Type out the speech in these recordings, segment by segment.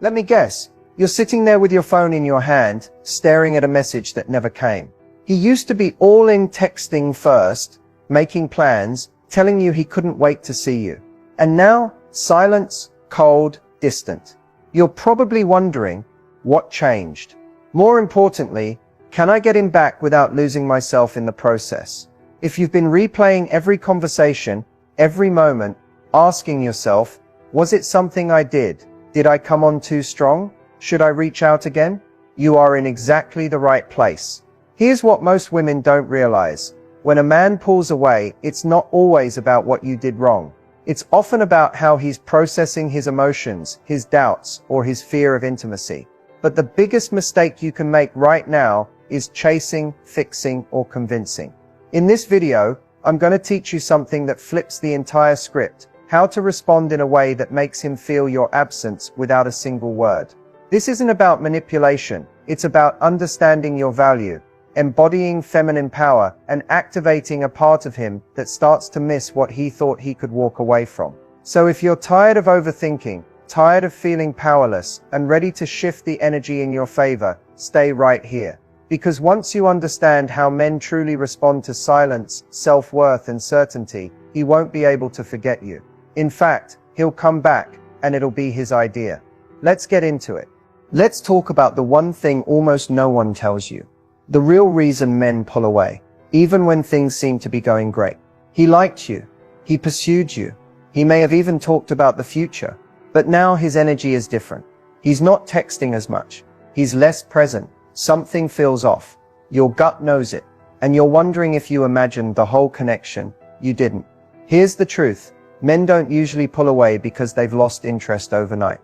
Let me guess. You're sitting there with your phone in your hand, staring at a message that never came. He used to be all in texting first, making plans, telling you he couldn't wait to see you. And now, silence, cold, distant. You're probably wondering, what changed? More importantly, can I get him back without losing myself in the process? If you've been replaying every conversation, every moment, asking yourself, was it something I did? Did I come on too strong? Should I reach out again? You are in exactly the right place. Here's what most women don't realize. When a man pulls away, it's not always about what you did wrong. It's often about how he's processing his emotions, his doubts, or his fear of intimacy. But the biggest mistake you can make right now is chasing, fixing, or convincing. In this video, I'm going to teach you something that flips the entire script, how to respond in a way that makes him feel your absence without a single word. This isn't about manipulation, it's about understanding your value, embodying feminine power, and activating a part of him that starts to miss what he thought he could walk away from. So if you're tired of overthinking, tired of feeling powerless, and ready to shift the energy in your favor, stay right here. Because once you understand how men truly respond to silence, self-worth, and certainty, he won't be able to forget you. In fact, he'll come back, and it'll be his idea. Let's get into it. Let's talk about the one thing almost no one tells you. The real reason men pull away, even when things seem to be going great. He liked you. He pursued you. He may have even talked about the future. But now his energy is different. He's not texting as much. He's less present. Something feels off. Your gut knows it. And you're wondering if you imagined the whole connection. You didn't. Here's the truth. Men don't usually pull away because they've lost interest overnight.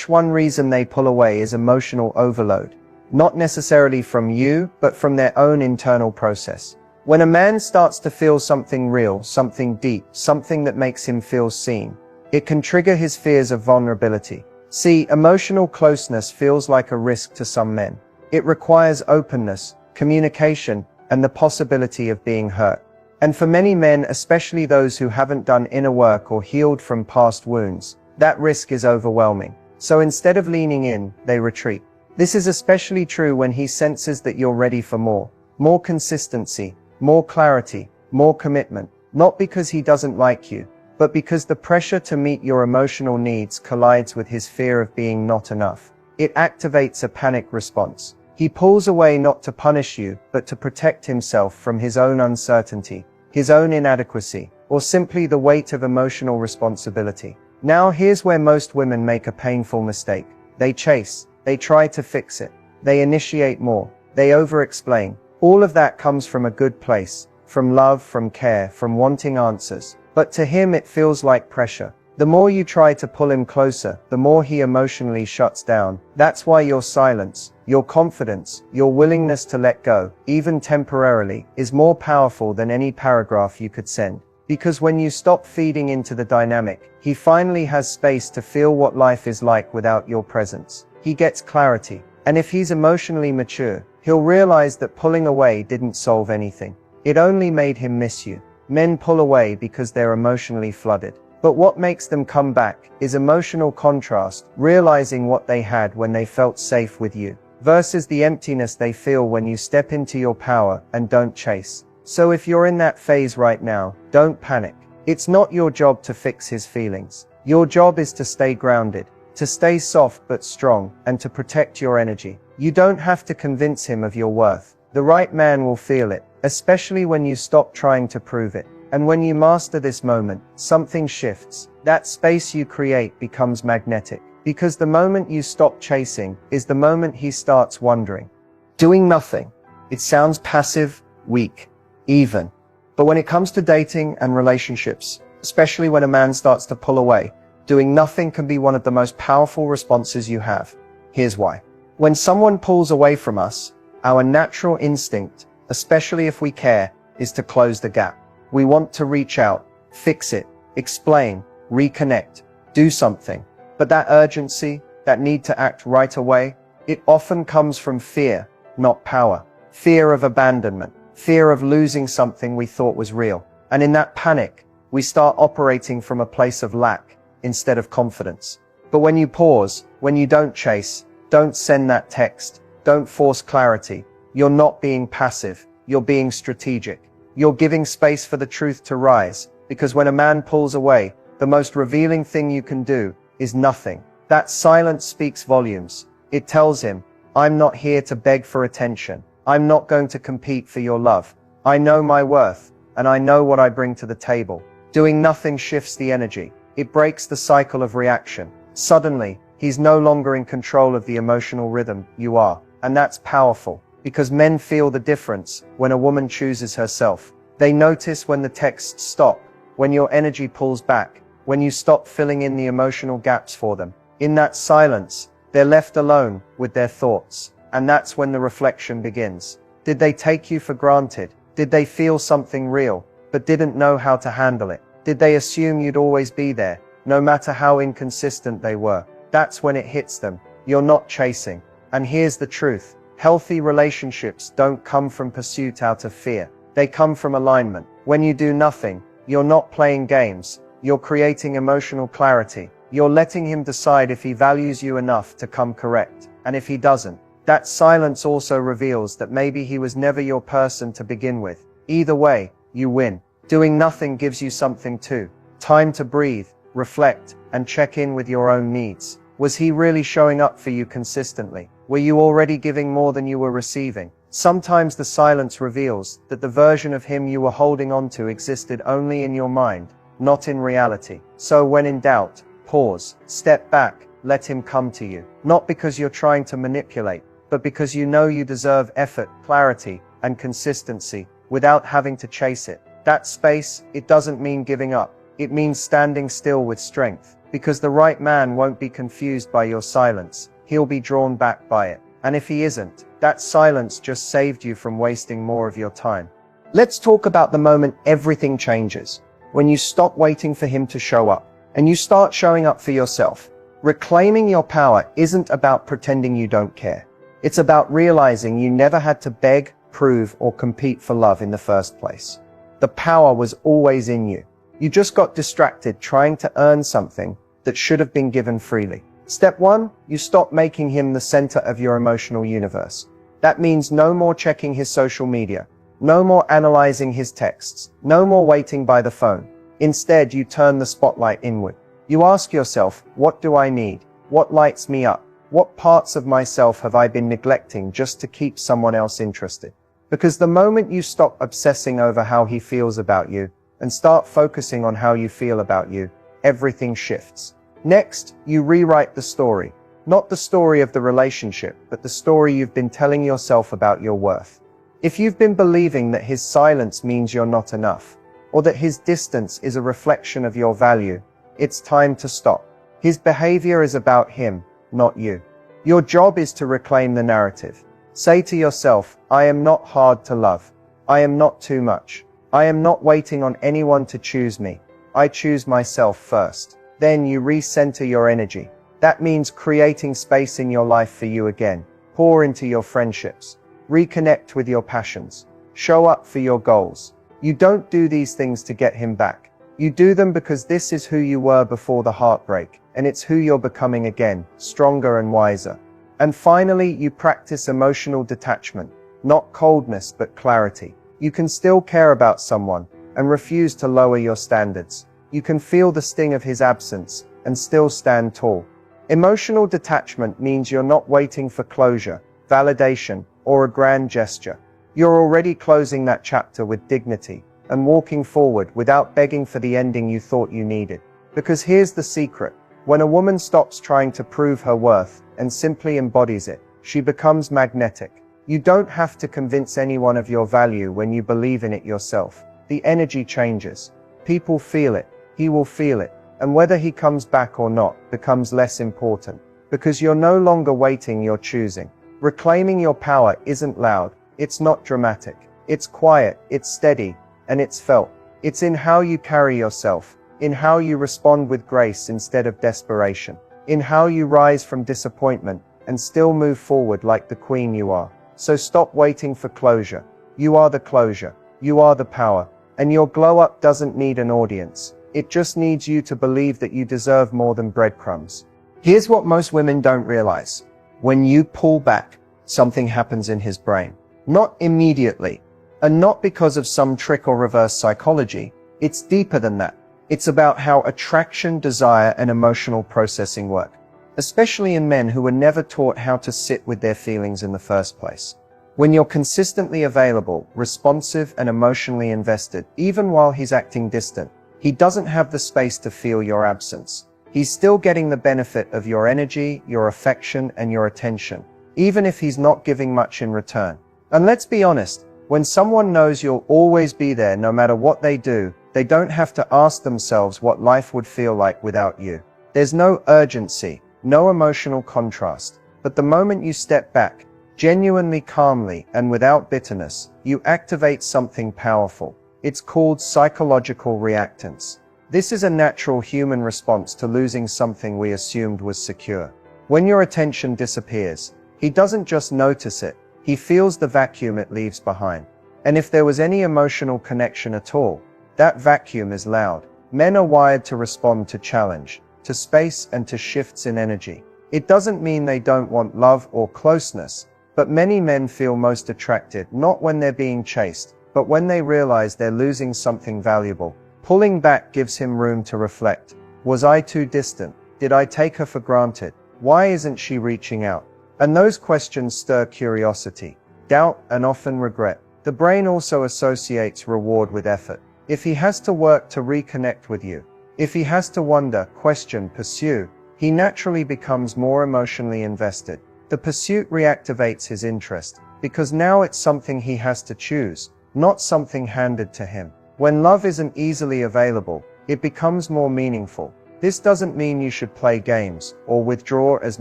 One reason they pull away is emotional overload. Not necessarily from you, but from their own internal process. When a man starts to feel something real, something deep, something that makes him feel seen, it can trigger his fears of vulnerability. See, emotional closeness feels like a risk to some men. It requires openness, communication, and the possibility of being hurt. And for many men, especially those who haven't done inner work or healed from past wounds, that risk is overwhelming. So instead of leaning in, they retreat. This is especially true when he senses that you're ready for more consistency, more clarity, more commitment, not because he doesn't like you, but because the pressure to meet your emotional needs collides with his fear of being not enough. It activates a panic response. He pulls away not to punish you, but to protect himself from his own uncertainty, his own inadequacy, or simply the weight of emotional responsibility. Now here's where most women make a painful mistake. They chase. They try to fix it. They initiate more. They over-explain. All of that comes from a good place, from love, from care, from wanting answers. But to him it feels like pressure. The more you try to pull him closer, the more he emotionally shuts down. That's why your silence, your confidence, your willingness to let go, even temporarily, is more powerful than any paragraph you could send. Because when you stop feeding into the dynamic, he finally has space to feel what life is like without your presence. He gets clarity. And if he's emotionally mature, he'll realize that pulling away didn't solve anything. It only made him miss you. Men pull away because they're emotionally flooded. But what makes them come back is emotional contrast, realizing what they had when they felt safe with you, versus the emptiness they feel when you step into your power and don't chase. So if you're in that phase right now, don't panic. It's not your job to fix his feelings. Your job is to stay grounded, to stay soft but strong, and to protect your energy. You don't have to convince him of your worth. The right man will feel it, especially when you stop trying to prove it. And when you master this moment, something shifts. That space you create becomes magnetic. Because the moment you stop chasing is the moment he starts wondering. Doing nothing. It sounds passive, weak, even. But when it comes to dating and relationships, especially when a man starts to pull away, doing nothing can be one of the most powerful responses you have. Here's why. When someone pulls away from us, our natural instinct, especially if we care, is to close the gap. We want to reach out, fix it, explain, reconnect, do something. But that urgency, that need to act right away, it often comes from fear, not power. Fear of abandonment, fear of losing something we thought was real. And in that panic, we start operating from a place of lack instead of confidence. But when you pause, when you don't chase, don't send that text, don't force clarity, you're not being passive, you're being strategic. You're giving space for the truth to rise, because when a man pulls away, the most revealing thing you can do is nothing. That silence speaks volumes. It tells him, I'm not here to beg for attention. I'm not going to compete for your love. I know my worth, and I know what I bring to the table. Doing nothing shifts the energy. It breaks the cycle of reaction. Suddenly, he's no longer in control of the emotional rhythm you are. And that's powerful, because men feel the difference when a woman chooses herself. They notice when the texts stop, when your energy pulls back, when you stop filling in the emotional gaps for them. In that silence, they're left alone with their thoughts. And that's when the reflection begins. Did they take you for granted? Did they feel something real, but didn't know how to handle it? Did they assume you'd always be there, no matter how inconsistent they were? That's when it hits them. You're not chasing. And here's the truth. Healthy relationships don't come from pursuit out of fear. They come from alignment. When you do nothing, you're not playing games. You're creating emotional clarity. You're letting him decide if he values you enough to come correct. And if he doesn't, that silence also reveals that maybe he was never your person to begin with. Either way, you win. Doing nothing gives you something too. Time to breathe, reflect, and check in with your own needs. Was he really showing up for you consistently? Were you already giving more than you were receiving? Sometimes the silence reveals that the version of him you were holding on to existed only in your mind, not in reality. So when in doubt, pause, step back, let him come to you. Not because you're trying to manipulate, but because you know you deserve effort, clarity, and consistency without having to chase it. That space, it doesn't mean giving up. It means standing still with strength, because the right man won't be confused by your silence. He'll be drawn back by it. And if he isn't, that silence just saved you from wasting more of your time. Let's talk about the moment everything changes. When you stop waiting for him to show up, and you start showing up for yourself. Reclaiming your power isn't about pretending you don't care. It's about realizing you never had to beg, prove, or compete for love in the first place. The power was always in you. You just got distracted trying to earn something that should have been given freely. Step 1, you stop making him the center of your emotional universe. That means no more checking his social media, no more analyzing his texts, no more waiting by the phone. Instead, you turn the spotlight inward. You ask yourself, what do I need? What lights me up? What parts of myself have I been neglecting just to keep someone else interested? Because the moment you stop obsessing over how he feels about you and start focusing on how you feel about you, everything shifts. Next, you rewrite the story. Not the story of the relationship, but the story you've been telling yourself about your worth. If you've been believing that his silence means you're not enough, or that his distance is a reflection of your value, it's time to stop. His behavior is about him, not you. Your job is to reclaim the narrative. Say to yourself, I am not hard to love. I am not too much. I am not waiting on anyone to choose me. I choose myself first. Then you recenter your energy. That means creating space in your life for you again. Pour into your friendships. Reconnect with your passions. Show up for your goals. You don't do these things to get him back. You do them because this is who you were before the heartbreak, and it's who you're becoming again, stronger and wiser. And finally, you practice emotional detachment. Not coldness, but clarity. You can still care about someone and refuse to lower your standards. You can feel the sting of his absence and still stand tall. Emotional detachment means you're not waiting for closure, validation, or a grand gesture. You're already closing that chapter with dignity and walking forward without begging for the ending you thought you needed. Because here's the secret. When a woman stops trying to prove her worth and simply embodies it, she becomes magnetic. You don't have to convince anyone of your value when you believe in it yourself. The energy changes. People feel it. He will feel it. And whether he comes back or not becomes less important. Because you're no longer waiting, you're choosing. Reclaiming your power isn't loud. It's not dramatic. It's quiet. It's steady. And it's felt. It's in how you carry yourself. In how you respond with grace instead of desperation. In how you rise from disappointment and still move forward like the queen you are. So stop waiting for closure. You are the closure. You are the power. And your glow up doesn't need an audience. It just needs you to believe that you deserve more than breadcrumbs. Here's what most women don't realize. When you pull back, something happens in his brain. Not immediately, and not because of some trick or reverse psychology. It's deeper than that. It's about how attraction, desire, and emotional processing work, especially in men who were never taught how to sit with their feelings in the first place. When you're consistently available, responsive, and emotionally invested, even while he's acting distant, he doesn't have the space to feel your absence. He's still getting the benefit of your energy, your affection, and your attention, even if he's not giving much in return. And let's be honest, when someone knows you'll always be there no matter what they do, they don't have to ask themselves what life would feel like without you. There's no urgency, no emotional contrast. But the moment you step back, genuinely calmly and without bitterness, you activate something powerful. It's called psychological reactance. This is a natural human response to losing something we assumed was secure. When your attention disappears, he doesn't just notice it, he feels the vacuum it leaves behind. And if there was any emotional connection at all, that vacuum is loud. Men are wired to respond to challenge, to space, and to shifts in energy. It doesn't mean they don't want love or closeness, but many men feel most attracted not when they're being chased, but when they realize they're losing something valuable. Pulling back gives him room to reflect. Was I too distant? Did I take her for granted? Why isn't she reaching out? And those questions stir curiosity, doubt, and often regret. The brain also associates reward with effort. If he has to work to reconnect with you, if he has to wonder, question, pursue, he naturally becomes more emotionally invested. The pursuit reactivates his interest, because now it's something he has to choose, not something handed to him. When love isn't easily available, it becomes more meaningful. This doesn't mean you should play games or withdraw as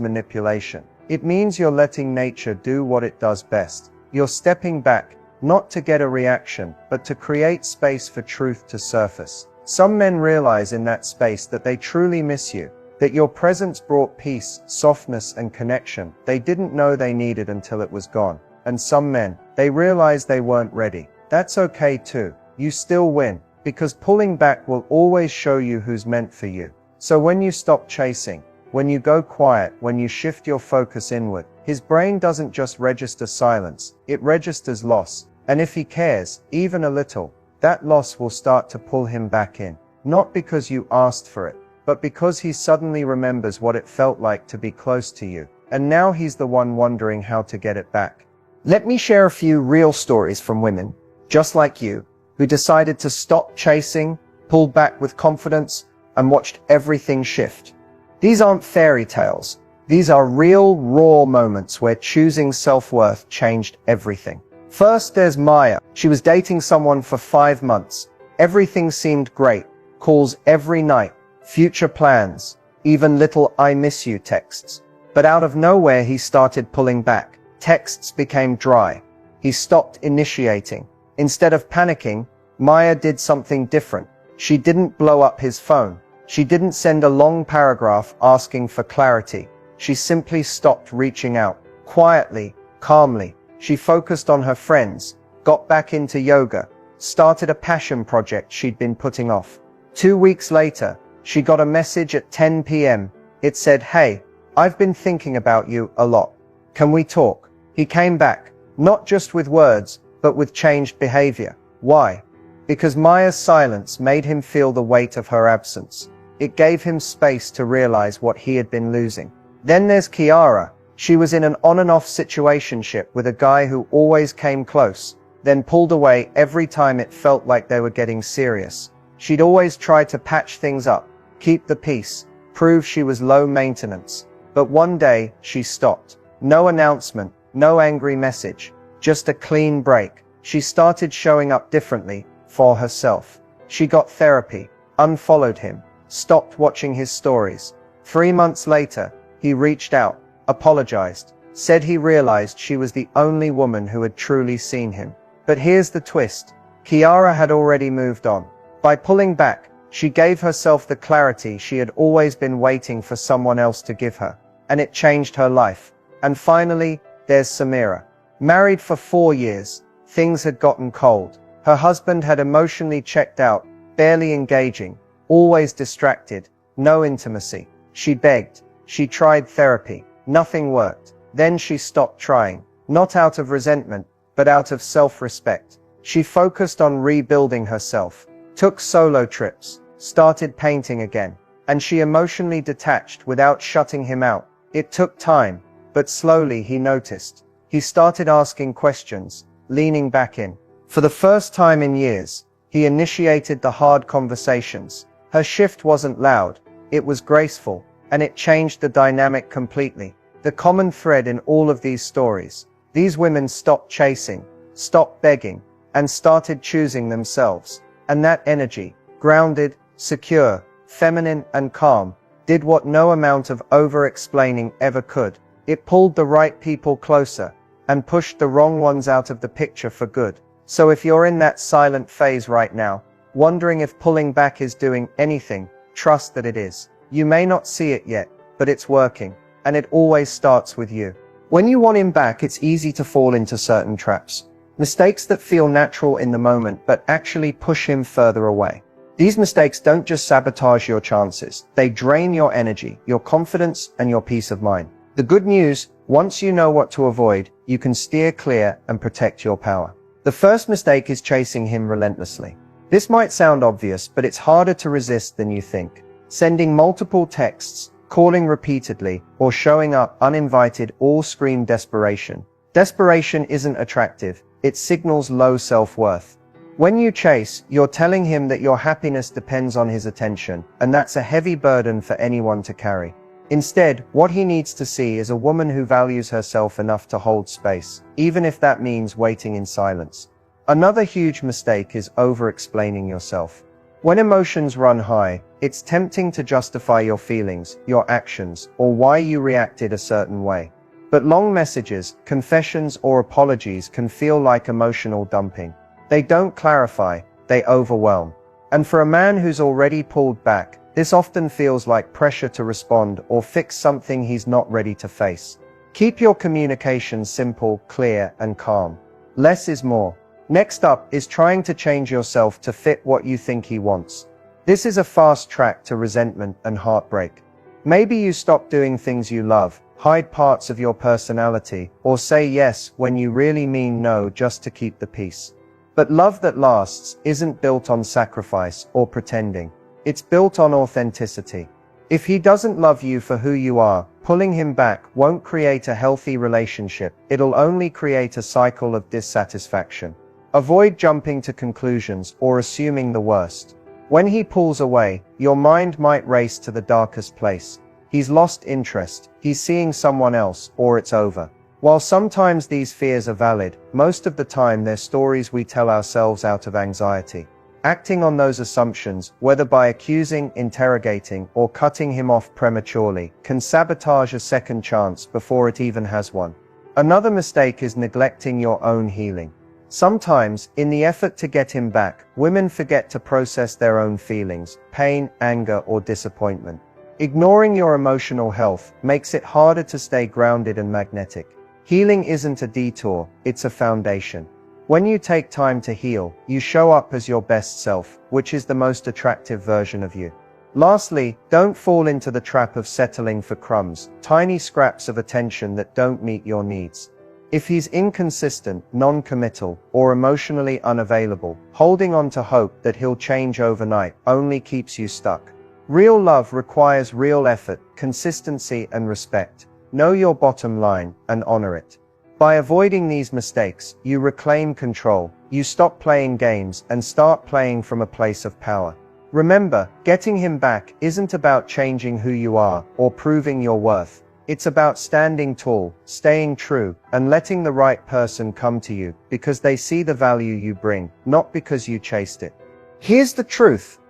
manipulation. It means you're letting nature do what it does best. You're stepping back, not to get a reaction, but to create space for truth to surface. Some men realize in that space that they truly miss you, that your presence brought peace, softness, and connection they didn't know they needed until it was gone. And some men, they realize they weren't ready. That's okay too. You still win, because pulling back will always show you who's meant for you. So when you stop chasing, when you go quiet, when you shift your focus inward, his brain doesn't just register silence, it registers loss. And if he cares, even a little, that loss will start to pull him back in. Not because you asked for it, but because he suddenly remembers what it felt like to be close to you. And now he's the one wondering how to get it back. Let me share a few real stories from women, just like you, who decided to stop chasing, pull back with confidence, and watched everything shift. These aren't fairy tales. These are real, raw moments where choosing self-worth changed everything. First, there's Maya. She was dating someone for 5 months. Everything seemed great. Calls every night, future plans, even little "I miss you" texts. But out of nowhere, he started pulling back. Texts became dry. He stopped initiating. Instead of panicking, Maya did something different. She didn't blow up his phone. She didn't send a long paragraph asking for clarity. She simply stopped reaching out. Quietly, calmly, she focused on her friends, got back into yoga, started a passion project she'd been putting off. 2 weeks later, she got a message at 10 p.m. It said, "Hey, I've been thinking about you a lot. Can we talk?" He came back, not just with words, but with changed behavior. Why? Because Maya's silence made him feel the weight of her absence. It gave him space to realize what he had been losing. Then there's Kiara. She was in an on-and-off situationship with a guy who always came close, then pulled away every time it felt like they were getting serious. She'd always try to patch things up, keep the peace, prove she was low maintenance. But one day, she stopped. No announcement, no angry message, just a clean break. She started showing up differently, for herself. She got therapy, unfollowed him, stopped watching his stories. 3 months later, he reached out, apologized, said he realized she was the only woman who had truly seen him. But here's the twist. Kiara had already moved on. By pulling back, she gave herself the clarity she had always been waiting for someone else to give her. And it changed her life. And finally, there's Samira. Married for 4 years, things had gotten cold. Her husband had emotionally checked out, barely engaging, always distracted, no intimacy. She begged, She tried therapy. Nothing worked. Then she stopped trying. Not out of resentment, but out of self-respect. She focused on rebuilding herself, took solo trips, started painting again, and she emotionally detached without shutting him out. It took time, but slowly he noticed. He started asking questions, leaning back in. For the first time in years, he initiated the hard conversations. Her shift wasn't loud, it was graceful, and it changed the dynamic completely. The common thread in all of these stories: these women stopped chasing, stopped begging, and started choosing themselves. And that energy, grounded, secure, feminine, and calm, did what no amount of over-explaining ever could. It pulled the right people closer, and pushed the wrong ones out of the picture for good. So if you're in that silent phase right now, wondering if pulling back is doing anything, trust that it is. You may not see it yet, but it's working, and it always starts with you. When you want him back, it's easy to fall into certain traps. Mistakes that feel natural in the moment, but actually push him further away. These mistakes don't just sabotage your chances, they drain your energy, your confidence, and your peace of mind. The good news, once you know what to avoid, you can steer clear and protect your power. The first mistake is chasing him relentlessly. This might sound obvious, but it's harder to resist than you think. Sending multiple texts, calling repeatedly, or showing up uninvited all scream desperation. Desperation isn't attractive, it signals low self-worth. When you chase, you're telling him that your happiness depends on his attention, and that's a heavy burden for anyone to carry. Instead, what he needs to see is a woman who values herself enough to hold space, even if that means waiting in silence. Another huge mistake is over-explaining yourself. When emotions run high, it's tempting to justify your feelings, your actions, or why you reacted a certain way. But long messages, confessions, or apologies can feel like emotional dumping. They don't clarify, they overwhelm. And for a man who's already pulled back, this often feels like pressure to respond or fix something he's not ready to face. Keep your communication simple, clear, and calm. Less is more. Next up is trying to change yourself to fit what you think he wants. This is a fast track to resentment and heartbreak. Maybe you stop doing things you love, hide parts of your personality, or say yes when you really mean no just to keep the peace. But love that lasts isn't built on sacrifice or pretending. It's built on authenticity. If he doesn't love you for who you are, pulling him back won't create a healthy relationship. It'll only create a cycle of dissatisfaction. Avoid jumping to conclusions or assuming the worst. When he pulls away, your mind might race to the darkest place. He's lost interest, he's seeing someone else, or it's over. While sometimes these fears are valid, most of the time they're stories we tell ourselves out of anxiety. Acting on those assumptions, whether by accusing, interrogating, or cutting him off prematurely, can sabotage a second chance before it even has one. Another mistake is neglecting your own healing. Sometimes, in the effort to get him back, women forget to process their own feelings, pain, anger, or disappointment. Ignoring your emotional health makes it harder to stay grounded and magnetic. Healing isn't a detour, it's a foundation. When you take time to heal, you show up as your best self, which is the most attractive version of you. Lastly, don't fall into the trap of settling for crumbs, tiny scraps of attention that don't meet your needs. If he's inconsistent, non-committal, or emotionally unavailable, holding on to hope that he'll change overnight only keeps you stuck. Real love requires real effort, consistency, and respect. Know your bottom line and honor it. By avoiding these mistakes, you reclaim control, you stop playing games and start playing from a place of power. Remember, getting him back isn't about changing who you are or proving your worth. It's about standing tall, staying true, and letting the right person come to you because they see the value you bring, not because you chased it. Here's the truth.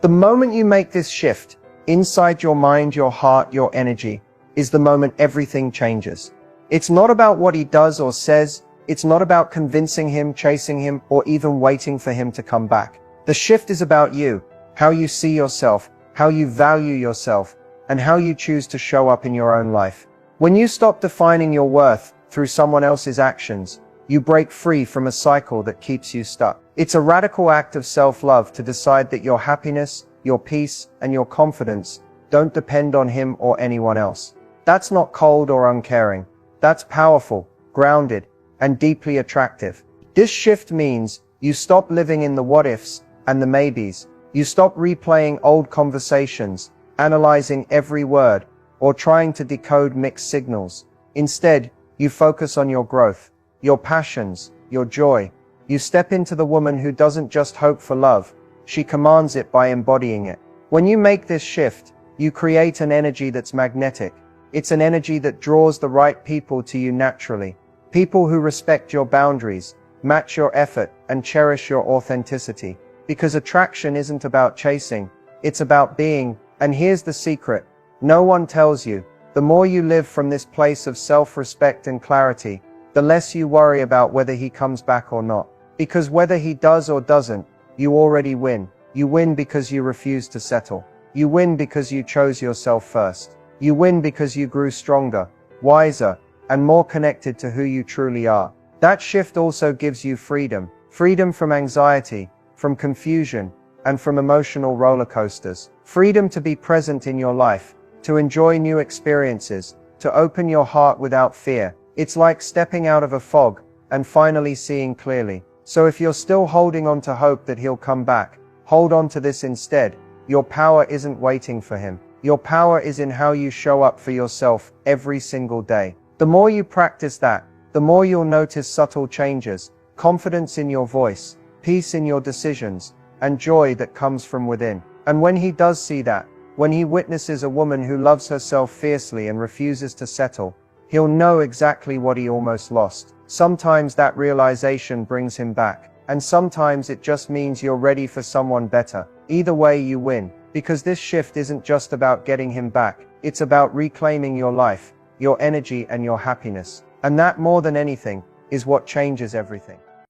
The moment you make this shift, inside your mind, your heart, your energy, is the moment everything changes. It's not about what he does or says. It's not about convincing him, chasing him, or even waiting for him to come back. The shift is about you, how you see yourself, how you value yourself, and how you choose to show up in your own life. When you stop defining your worth through someone else's actions, you break free from a cycle that keeps you stuck. It's a radical act of self-love to decide that your happiness, your peace, and your confidence Don't depend on him or anyone else. That's not cold or uncaring. That's powerful, grounded, and deeply attractive. This shift means you stop living in the what-ifs and the maybes. You stop replaying old conversations, analyzing every word, or trying to decode mixed signals. Instead, you focus on your growth, your passions, your joy. You step into the woman who doesn't just hope for love, she commands it by embodying it. When you make this shift, you create an energy that's magnetic. It's an energy that draws the right people to you naturally. People who respect your boundaries, match your effort, and cherish your authenticity. Because attraction isn't about chasing, it's about being. And here's the secret. No one tells you. The more you live from this place of self-respect and clarity, the less you worry about whether he comes back or not. Because whether he does or doesn't, you already win. You win because you refuse to settle. You win because you chose yourself first. You win because you grew stronger, wiser, and more connected to who you truly are. That shift also gives you freedom. Freedom from anxiety, from confusion, and from emotional roller coasters. Freedom to be present in your life, to enjoy new experiences, to open your heart without fear. It's like stepping out of a fog and finally seeing clearly. So if you're still holding on to hope that he'll come back, hold on to this instead. Your power isn't waiting for him. Your power is in how you show up for yourself every single day. The more you practice that, the more you'll notice subtle changes, confidence in your voice, peace in your decisions, and joy that comes from within. And when he does see that, when he witnesses a woman who loves herself fiercely and refuses to settle, he'll know exactly what he almost lost. Sometimes that realization brings him back, and sometimes it just means you're ready for someone better. Either way, you win, because this shift isn't just about getting him back, it's about reclaiming your life, your energy, and your happiness. And that, more than anything, is what changes everything.